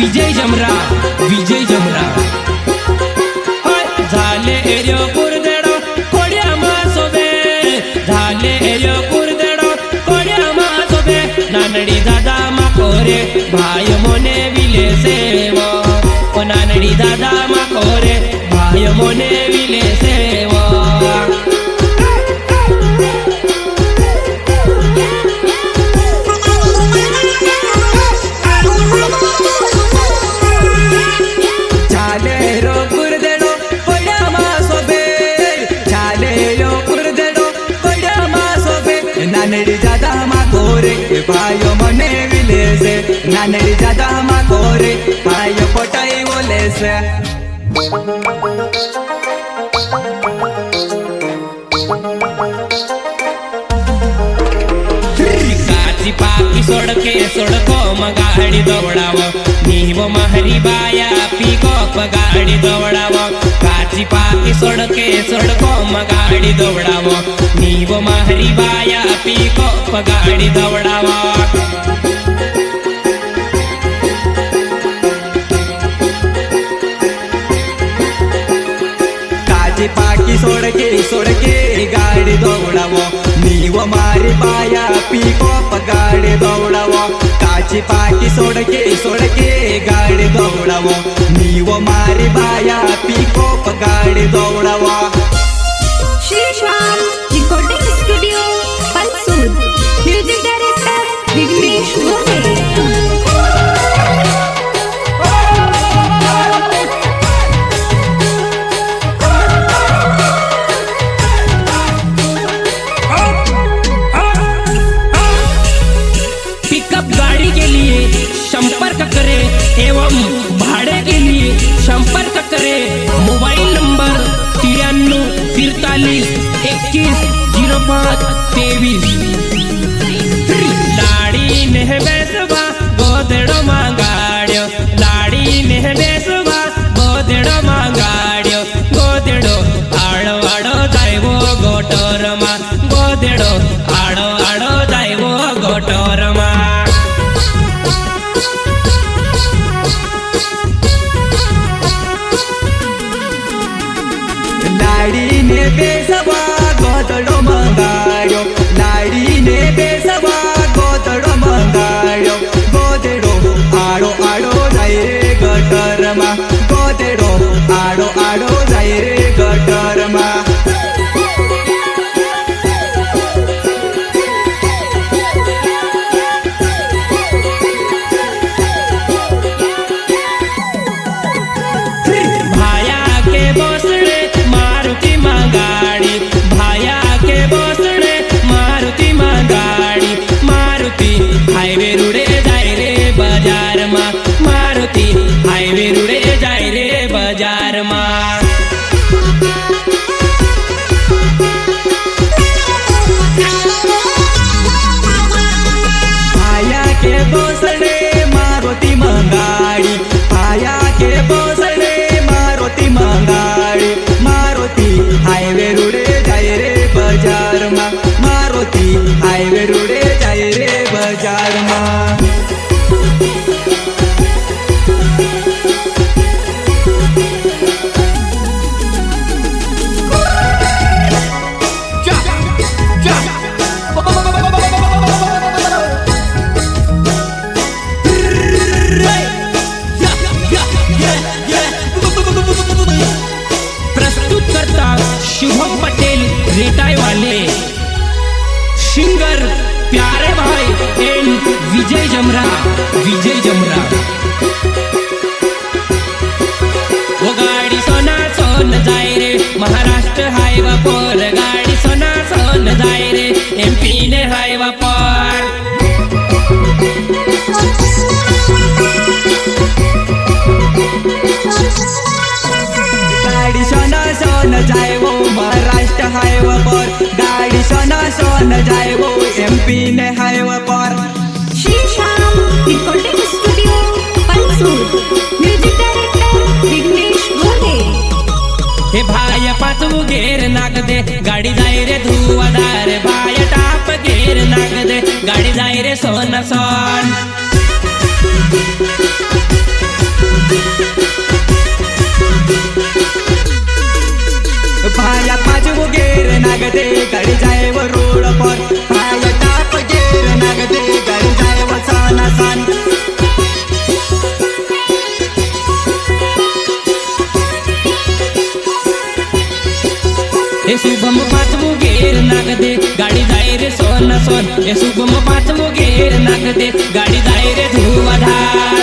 विजय जमरा झाले एरियो कुरदेडो कोड्या मासोबे झाले एरियो कुरदेडो कोड्या मासोबे नानडी दादा माकोरे भाई मोने विले सेवा ओ नानडी दादा माकोरे भाई मोने विले सेवा नानडी जादा माकोरे भाइयो मने विले से नानडी जादा माकोरे भाइयो पटाई बोले से काची पाकी सोडको गाडी दौडाव नीव महरी बाया पिकअप गाडी दौडाव काची पाकी सोडको गाडी दौडाव नीव महरी बाया पिकअप गाडी दौडाव काची पाकी सोडके गाडी दौडाव नीव मारी बाया पिकअप गाडी दौडाव काची पाकी सोडके गाडी दौडाव नीव मारी बाया पिकअप गाडी दौडाव Shrishyam recording studio Palsud music director Vighnesh Gore संपर्क करे एवं भाड़े के लिए संपर्क करे मोबाइल नंबर 93 43 21 05 23 लाड़ी ने बेसवा गोदड़ो मांगाड़ो लाड़ी ने बेसवा गोदड़ो मांगाड़ो गोदड़ो आड़ो आड़ो जाइवो गोटोरमा गोदड़ो आड़ो आड़ो जाइवो गोटोरमा लाड़ी ने बेसवा गोदड़ो मंगाड़ो लाड़ी ने बेसवा गोदड़ो मंगाड़ो गोदड़ो आड़ो आड़ो जाए रे गटरमा गोदड़ो आड़ो आड़ो जाए रे गटरमा हाईवे रुड़े जाए रे बाजार मा मारुति हाईवे रुड़े जाए रे बाजार मा भाया के बोसड़े मारुति मंगाड़ी भाया के बोसड़े मारुति मंगाड़ी मारुति हाईवे रुड़े जाए रे बाजार मा मारुति हाईवे रुड़े जाए रे बाजार मा प्रस्तुत करता शुभम पटेल रेटाई वाले सिंगर प्यारे भाई एंड विजय जमरा वो गाड़ी सोना सोन जाए रे महाराष्ट्र हाईवा पर गाड़ी सोना सोन जाए रे MP ने हाईवा पर गाड़ी सोना सोन जाए वो महाराष्ट्र हाईवा पर गाड़ी सोना सोन जाए वो MP ने हाईवा पर Shri Shyam recording studio Palsud music director Vighnesh Gore हे भाई पाचू घेर नाक दे गाड़ी जाए रे धुआधार भाई टाप घेर नाक दे गाड़ी जाए रे सोन सोन ए शुभम पाचमो गेर नाग दे गाडी जाय रे सोन सोन ए शुभम पाचमो गेर नाग दे गाडी जाय रे धुवाधार